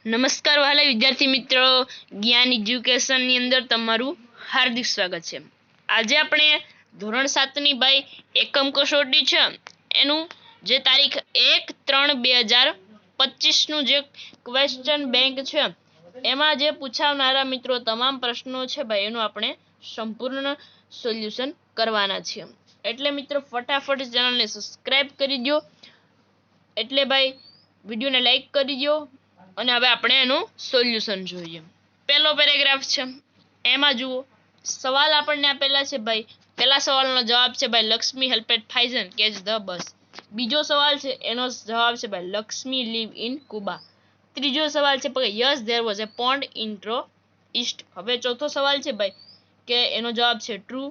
નમસ્કાર વહાલા વિદ્યાર્થી મિત્રો, જ્ઞાન એજ્યુકેશનની અંદર તમારું હાર્દિક સ્વાગત છે। આજે આપણે ધોરણ 7ની ભાઈ એકમ કસોટી છે એનું જે તારીખ 1/3/2025નું જે ક્વેશ્ચન બેંક છે એમાં જે પૂછાવનારા મિત્રો તમામ પ્રશ્નો છે ભાઈ એનું આપણે સંપૂર્ણ સોલ્યુશન કરવાના છીએ। એટલે મિત્રો ફટાફટ ચેનલને સબસ્ક્રાઇબ કરી દો, એટલે ભાઈ વિડીયોને લાઈક કરી દો અને હવે આપણે એનું સોલ્યુશન જોઈએ। પહેલો પેરેગ્રાફ છે એમાં જુઓ, સવાલ આપણને આપેલા છે ભાઈ। પહેલા સવાલનો જવાબ છે ભાઈ લક્ષ્મી હેલ્પેડ ફાઇઝન કેચ ધ બસ। બીજો સવાલ છે એનો જવાબ છે ભાઈ લક્ષ્મી લીવ ઇન કુબા। ત્રીજો સવાલ છે ભાઈ yes there was a pond in ટ્રો ઈસ્ટ। હવે ચોથો સવાલ છે ભાઈ કે એનો જવાબ છે ટ્રુ।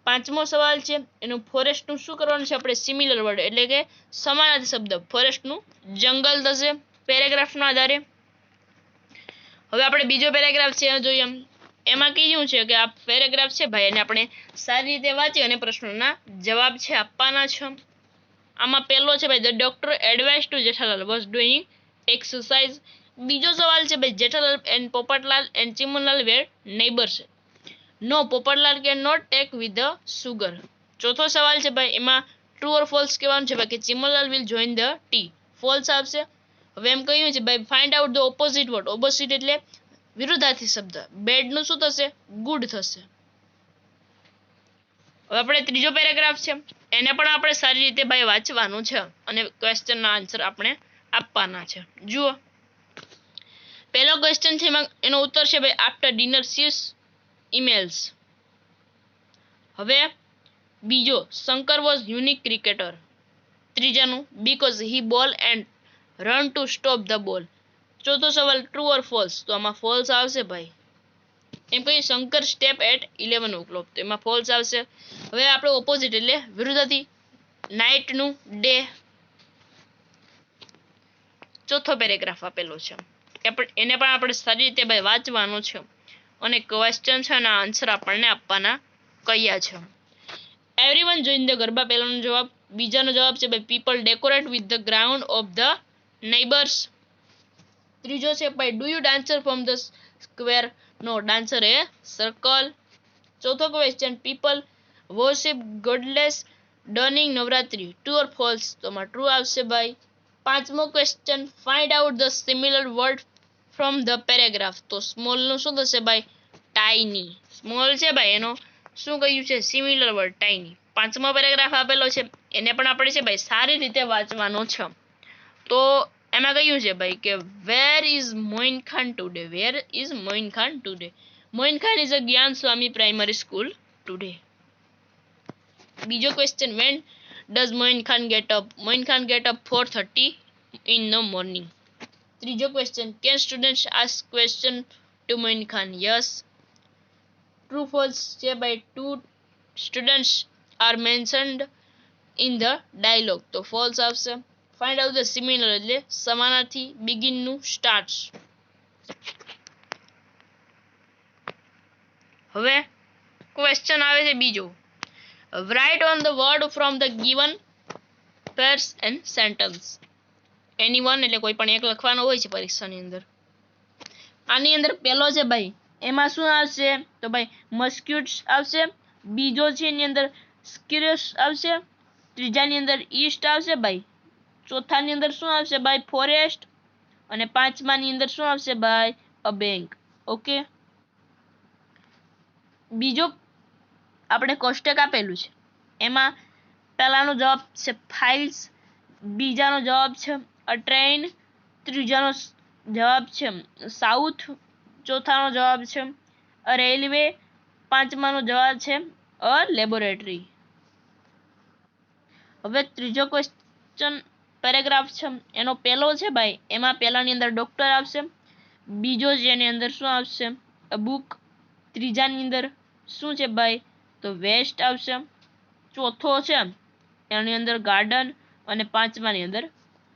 પાંચમો સવાલ છે એનું ફોરેસ્ટનું શું કરવાનું છે આપણે સિમિલર વર્ડ એટલે કે સમાનાર્થી શબ્દ ફોરેસ્ટનું જંગલ થશે પેરેગ્રાફના આધારે। હવે આપણે બીજો પેરેગ્રાફ છે જોઈએ, એમાં કીધું છે કે આ પેરેગ્રાફ છે ભાઈ એને આપણે સારી રીતે વાંચી અને પ્રશ્નોના જવાબ છે આપવાના છે। આમાં પહેલો છે ભાઈ the doctor advice to Jethalal was doing exercise. બીજો સવાલ છે ભાઈ Jethalal and Popatlal and Chimanlal were neighbours. No, Popatlal can not take with the sugar. ચોથો સવાલ છે ભાઈ એમાં ટ્રુ ઓર ફોલ્સ કહેવાનું છે ભાઈ કે Chimanlal will join the T, false આવશે। હવે એમ કહ્યું છે ભાઈ find out the opposite word, opposite એટલે વિરુદ્ધાર્થી શબ્દ, બેડ નું શું થશે ગુડ થશે। હવે આપણે ત્રીજો પેરેગ્રાફ છે એને પણ આપણે સારી રીતે ભાઈ વાંચવાનું છે અને ક્વેશ્ચનના આન્સર આપણે આપવાના છે। જુઓ, પહેલો ક્વેશ્ચન છે એનો ઉત્તર છે ભાઈ આફ્ટર ડિનર સીસ ઈમેલ્સ। હવે બીજો શંકર વોઝ યુનિક ક્રિકેટર। ત્રીજાનું because he bowl and run to stop the ball. ચોથો સવાલ ટ્રુ ઓર ફોલ્સ, તો આમાં ફોલ્સ આવશે ભાઈ। એમ કહ્યું શંકર સ્ટેપ એટ 11 o'clock, તો એમાં ફોલ્સ આવશે। હવે આપણે ઓપોઝિટ એટલે વિરુદ્ધાર્થી નાઇટનું ડે। ચોથો પેરેગ્રાફ આપેલો છે એને પણ આપણે સારી રીતે ભાઈ વાંચવાનું છે અને ક્વેશ્ચન છે એના આન્સર આપણને આપવાના કયા છે। એવરીવન જોઈન ધ ગરબા, પહેલાનો જવાબ। બીજાનો જવાબ છે ભાઈ people decorate with the ground of the neighbours. ત્રીજો છે ભાઈ do you dancer from the square, no, dancer a circle. ચોથો question people worship godless during Navratri, true or false, તો આમાં ટ્રુ આવશે ભાઈ। પાંચમો question find out the similar word from the paragraph, તો સ્મોલ નું શું થશે ભાઈ ટાઇની, સ્મોલ છે ભાઈ એનો શું કહ્યું છે સિમિલર વર્ડ ટાઇની। પાંચમો પેરેગ્રાફ આપેલો છે એને પણ આપણે છે ભાઈ સારી રીતે વાંચવાનો છે। તો એમાં કહ્યું છે ભાઈ કે where is Moin Khan today, where is Moin Khan today, Moin Khan is a Gyan Swami primary school today. બીજો question when does Moin Khan get up, Moin Khan get up 4:30 in the morning। ત્રીજો question can students ask question to Moin Khan, yes. True false છે ભાઈ two students are mentioned in the dialogue, તો false આવશે। Find out the similar એટલે સમાનાર્થી begin નું starts. હવે question આવે છે બીજો, write on the word from the given pairs and sentence. Any one એટલે કોઈ પણ એક લખવાનો હોય છે પરીક્ષાની અંદર। આની અંદર પહેલો છે ભાઈ એમાં શું આવશે તો ભાઈ મસ્ક્યુટ્સ આવશે। બીજો છે એની અંદર સ્કિરસ આવશે। ત્રીજાની અંદર ઈસ્ટ આવશે ભાઈ। ચોથાની અંદર શું આવશે ભાઈ ફોરેસ્ટ અને પાંચમાની અંદર શું આવશે ભાઈ અ બેંક। ઓકે, બીજો આપણે કોષ્ટક આપેલું છે એમાં પહેલાનો જવાબ છે ફાઇલ્સ, બીજાનો જવાબ છે અ ટ્રેન, ત્રીજાનો જવાબ છે સાઉથ, ચોથાનો જવાબ છે અ રેલવે, પાંચમાનો જવાબ છે અ લેબોરેટરી। હવે ત્રીજો ક્વેશ્ચન પેરેગ્રાફ છે એનો પહેલો છે ભાઈ એમાં પહેલાની અંદર ડોક્ટર આવશે। બીજો છે એની અંદર શું આવશે અ બુક, ત્રીજાની અંદર શું છે ભાઈ તો વેસ્ટ આવશે। ચોથો છે એની અંદર ગાર્ડન અને પાંચમાની અંદર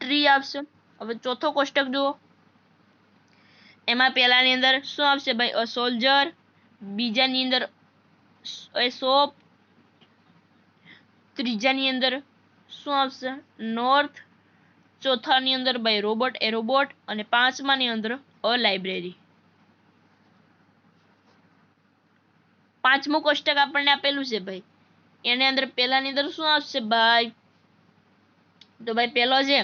ટ્રી આવશે। હવે ચોથો કોષ્ટક જુઓ, એમાં પહેલાની અંદર શું આવશે ભાઈ અ સોલ્જર, બીજાની અંદર એ શોપ, ત્રીજાની અંદર શું આવશે નોર્થ, ચોથાની અંદર ભાઈ રોબોટ એ રોબોટ અને પાંચમાની અંદર અ લાઇબ્રેરી. પાંચમું કોષ્ટક આપણને આપેલું છે ભાઈ, એની અંદર પહેલાની અંદર શું આવશે ભાઈ? તો ભાઈ પહેલો છે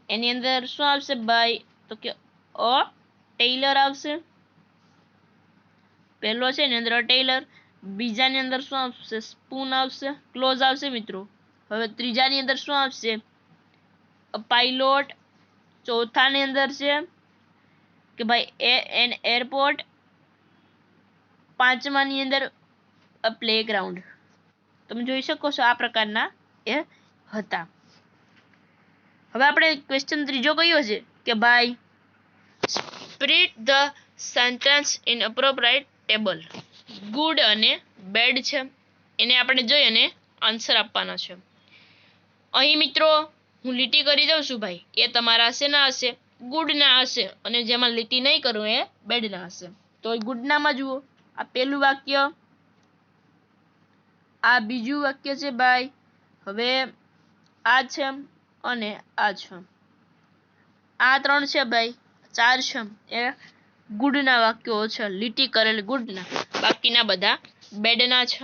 એની અંદર શું આવશે ભાઈ? તો કે અ ટેલર આવશે. પહેલો છે એની અંદર અ ટેલર. બીજાની અંદર શું આવશે? સ્પૂન આવશે, ક્લોઝ આવશે મિત્રો. હવે ત્રીજાની અંદર શું આવશે? અ પાઇલોટ. ચોથાની અંદર છે કે ભાઈ એન એરપોર્ટ. પાંચમાની અંદર અ પ્લેગ્રાઉન્ડ. તમે જોઈ શકો છો આ પ્રકારના એ હતા. હવે આપણે ક્વેશ્ચન ત્રીજો કયો છે કે ભાઈ split the sentence in appropriate table. Good અને બેડ છે એને આપણે જોઈ અને આન્સર આપવાના છે. અહીં મિત્રો હું લીટી કરી દઉં છું ભાઈ, એ તમારા શેના હશે? ગુડના હશે. અને જેમાં લીટી નહીં કરું એ બેડના હશે. તો ગુડનામાં જુઓ, આ પહેલું વાક્ય, આ બીજું વાક્ય છે ભાઈ. હવે આ છે અને આ છે. આ ત્રણ છે ભાઈ, ચાર છે એ ગુડના વાક્યો છે, લીટી કરેલ ગુડના. બાકીના બધા બેડના છે.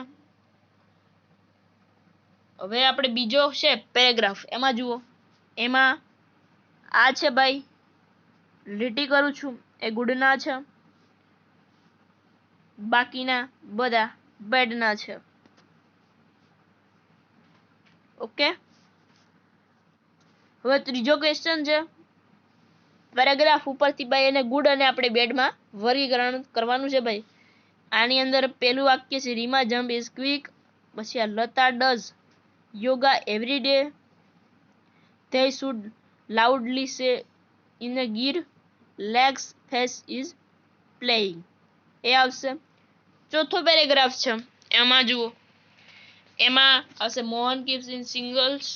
હવે આપણે બીજો છે પેરેગ્રાફ, એમાં જુઓ, એમાં આ છે ભાઈ, લીટી કરું છું એ ગુડના છે, બાકીના બધા બેડના છે. ઓકે. હવે ત્રીજો ક્વેશ્ચન છે પેરેગ્રાફ ઉપરથી ભાઈ એને ગુડ અને આપણે બેડમાં વર્ગીકરણ કરવાનું છે ભાઈ. આની અંદર પહેલું વાક્ય છે રીમા જમ્પ ઇઝ ક્વિક. પછી આ Lata does yoga every day. They should loudly say in a ગીર legs face is playing. A આવશે. ચોથો પેરેગ્રાફ છે એમાં જુઓ, એમાં આવશે મોહન કીપ્સ ઇન સિંગલ્સ.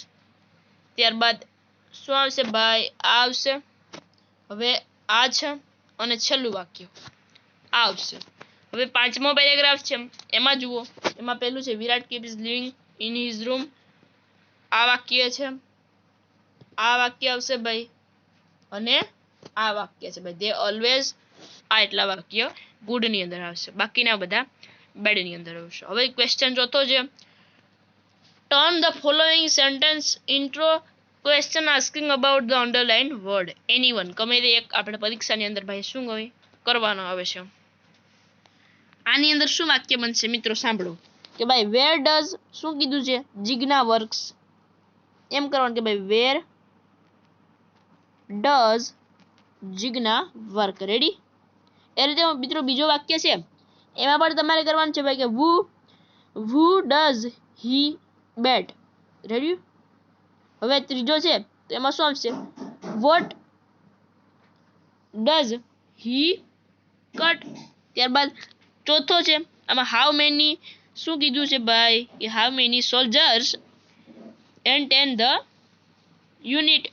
ત્યારબાદ શું આવશે ભાઈ? આ આવશે. હવે આ છે અને છેલ્લું વાક્ય આ આવશે. હવે પાંચમો પેરેગ્રાફ છે એમાં જુઓ, એમાં પહેલું છે Virat keep is living in his room. આ વાક્ય છે, આ વાક્ય આવશે ભાઈ, અને આ વાક્ય છે ભાઈ દે ઓલવેઝ. આ એટલા વાક્ય ગુડની અંદર આવશે, બાકીના બધા બેડની અંદર આવશે. હવે ક્વેશ્ચન ચોથો છે turn the following sentence intro question asking about the underline word. Anyone, ગમે તે એક આપણે પરીક્ષાની અંદર ભાઈ શું કરવાનો આવે છે. આની અંદર શું વાક્ય બનશે મિત્રો? સાંભળો કે ભાઈ વેર ડઝ શું કીધું છે? જિજ્ઞા વર્ક્સ. એમ કરવાનું કે ભાઈ where does Jigna work. Ready? એ રીતે મિત્રો બીજો વાક્ય છે એમાં પણ તમારે કરવાનું છે ભાઈ કે who does he bet. Ready? હવે ત્રીજો છે તો એમાં શું આવશે? what does he cut. ત્યારબાદ ચોથો છે આમાં હાઉ મેની શું કીધું છે ભાઈ કે how many soldiers and the unit.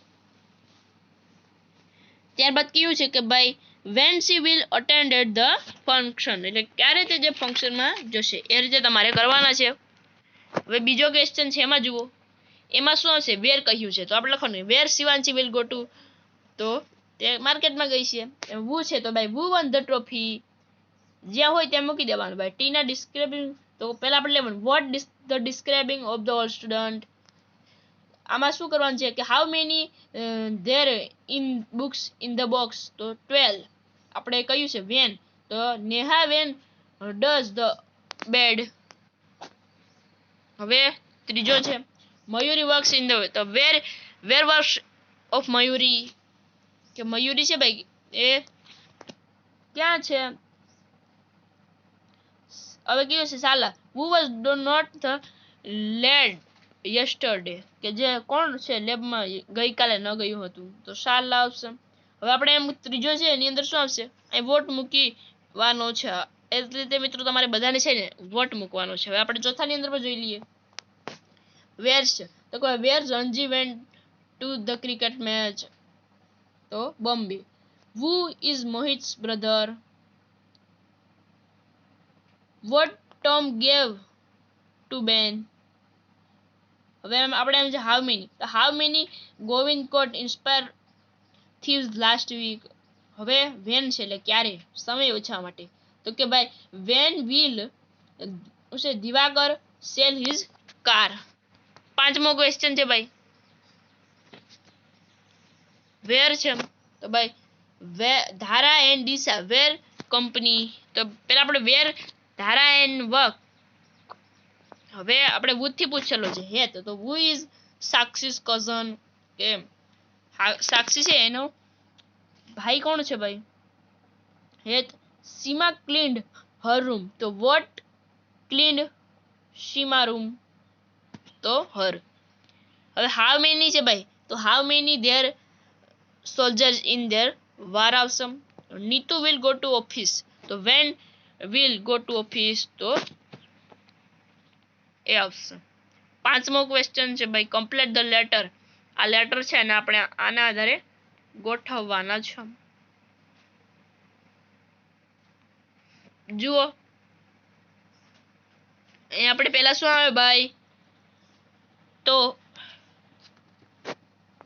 ત્યારબાદ કયું છે કે ભાઈ when she will attend the function, એટલે ક્યારે તે જે ફંક્શનમાં જશે. એ રીતે તમારે કરવાના છે. હવે બીજો ક્વેશ્ચન છે એમાં જુઓ, એમાં શું આવશે? વેર કહ્યું છે તો આપણે લખવાનું વેર શિવાંશી વિલ ગો ટુ. તો તે માર્કેટમાં ગઈ છે. વુ છે તો ભાઈ વુ વન ધ ટ્રોફી. જ્યાં હોય ત્યાં મૂકી દેવાનું ભાઈ. ટીના ડિસ્ક્રાઇબિંગ તો પહેલા આપણે લેવાનું what the describing of the all student. આમાં શું કરવાનું છે કે how many there in books in the box. તો 12. આપણે કયું છે વેન, તો Neha when does the bed. હવે ત્રીજો છે મયુરી વર્ક્સ ઇન ધ, તો વેર વર્ક્સ ઓફ મયુરી. કે મયુરી છે ભાઈ એ ક્યાં છે? હવે કયું છે સાલા. who was not the lad yesterday, કે જે કોણ છે લેબમાં ગઈકાલે ન ગયું હતું. તો સાલા આવશે. હવે આપણે એમ ત્રીજો છે એની અંદર શું આવશે? અહીં વોટ મૂકવાનો છે. એ રીતે મિત્રો તમારે બધાને છે ને વોટ મૂકવાનો છે. હવે આપણે ચોથાની અંદર પણ જોઈ લઈએ. વેર છે તો કોઈ where Ranji went to the cricket match. તો Bombay. who is Mohit's brother. what Tom gave to Ben. હવે આપણે એમ છે હાઉ મેની, તો how many Govind caught inspire thieves last week. હવે વેન છે એટલે ક્યારે, સમય ઓછા માટે. તો કે ભાઈ when will Divakar sell his car. 5મો ક્વેશ્ચન છે ભાઈ વેર છે. તો ભાઈ ધારા એન્ડ દિશા વેર કંપની. તો પેલા આપણે વેર ધારા એન્ડ વર્ક. હવે આપણે વુડ થી પૂછેલો છે હેત. તો હુ ઇઝ સાક્ષીસ કઝન. કે સાક્ષી છે એનો ભાઈ કોણ છે ભાઈ હેત. Seema cleaned her room. તો વોટ ક્લીન્ડ સીમા રૂમ. તો હર. હવે હાઉ મેની છે ભાઈ. તો how many there soldiers in their war આવશે. Neetu will go to office. તો when will go to office. તો એ આવશે. 5મો ક્વેશ્ચન છે ભાઈ કમ્પ્લીટ ધ લેટર. આ લેટર છે અને આપણે આના આધારે ગોઠવવાના છે. જુઓ અહીં આપણે પહેલા શું આવે ભાઈ તો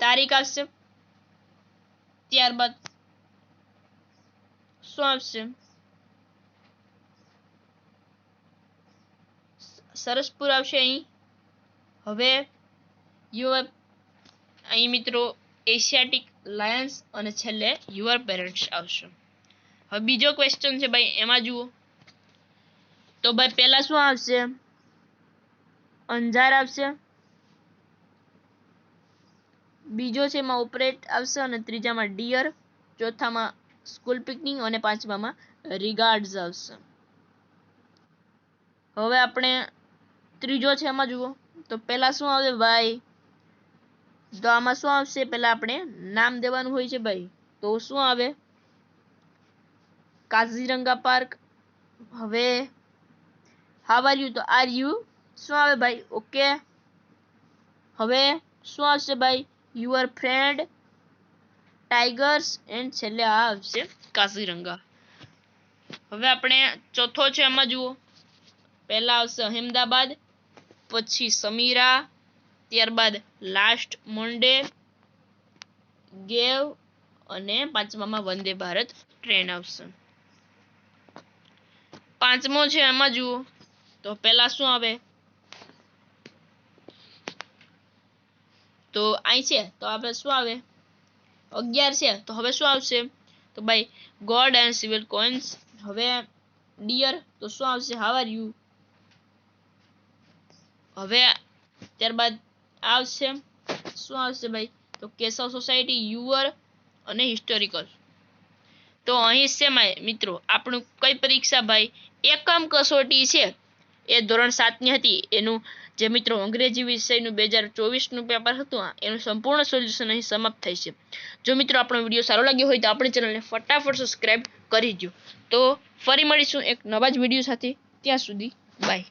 તારીખ આવશે. ત્યારબાદ શું આવશે સરસપુર આવશે અહીં. હવે યુઅર અહીં મિત્રો એશિયાટિક લાયન્સ અને છેલ્લે યુઅર પેરેન્ટ્સ આવશે. હવે બીજો ક્વેશ્ચન છે ભાઈ એમાં જુઓ તો ભાઈ પહેલા શું આવશે અંજાર આવશે. બીજો છે એમાં ઓપરેટ આવશે અને ત્રીજામાં ડિયર, ચોથામાં સ્કૂલ પિકનિક અને 5મામાં રિગાર્ડ્સ આવશે. હવે આપણે ત્રીજો છે એમાં જુઓ તો પહેલા શું આવશે ભાઈ તો આમાં શું આવશે પહેલા આપણે નામ દેવાનું હોય છે ભાઈ. તો શું આવે કાઝીરંગા પાર્ક. હવે હાવ આર યુ. તો આર યુ શું આવે ભાઈ ઓકે. હવે શું આવશે ભાઈ યુઅર ફ્રેન્ડ, ટાઈગર્સ એન્ડ છેલ્લે આ આવશે કાઝીરંગા. હવે આપણે ચોથો છે એમાં જુઓ પહેલા આવશે અહેમદાબાદ, પછી સમીરા, ત્યારબાદ લાસ્ટ મંડે ગેવ અને 5મામાં વંદે ભારત ટ્રેન આવશે. 5મો છે એમાં જુઓ તો પહેલા શું આવે તો અહીં છે તો આપણે શું આવે 11 છે તો હવે શું આવશે તો ભાઈ ગોડ એન્ડ સિવિલ કોઇન્સ. હવે ડિયર તો શું આવશે હાવ આર યુ. હવે ત્યારબાદ આવશે શું આવશે ભાઈ તો કેશવ સોસાયટી, યુઅર અને હિસ્ટોરિકલ. તો અહીં શેમાં મિત્રો આપણું કઈ પરીક્ષા ભાઈ એકમ કસોટી છે એ ધોરણ 7ની હતી. એનું જે મિત્રો અંગ્રેજી વિષયનું 2024નું પેપર હતું એનું સંપૂર્ણ સોલ્યુશન અહીં સમાપ્ત થાય છે. જો મિત્રો આપણો વિડીયો સારો લાગ્યો હોય તો આપણી ચેનલને ફટાફટ સબસ્ક્રાઈબ કરી દો. તો ફરી મળીશું એક નવા જ વિડીયો સાથે. ત્યાં સુધી બાય.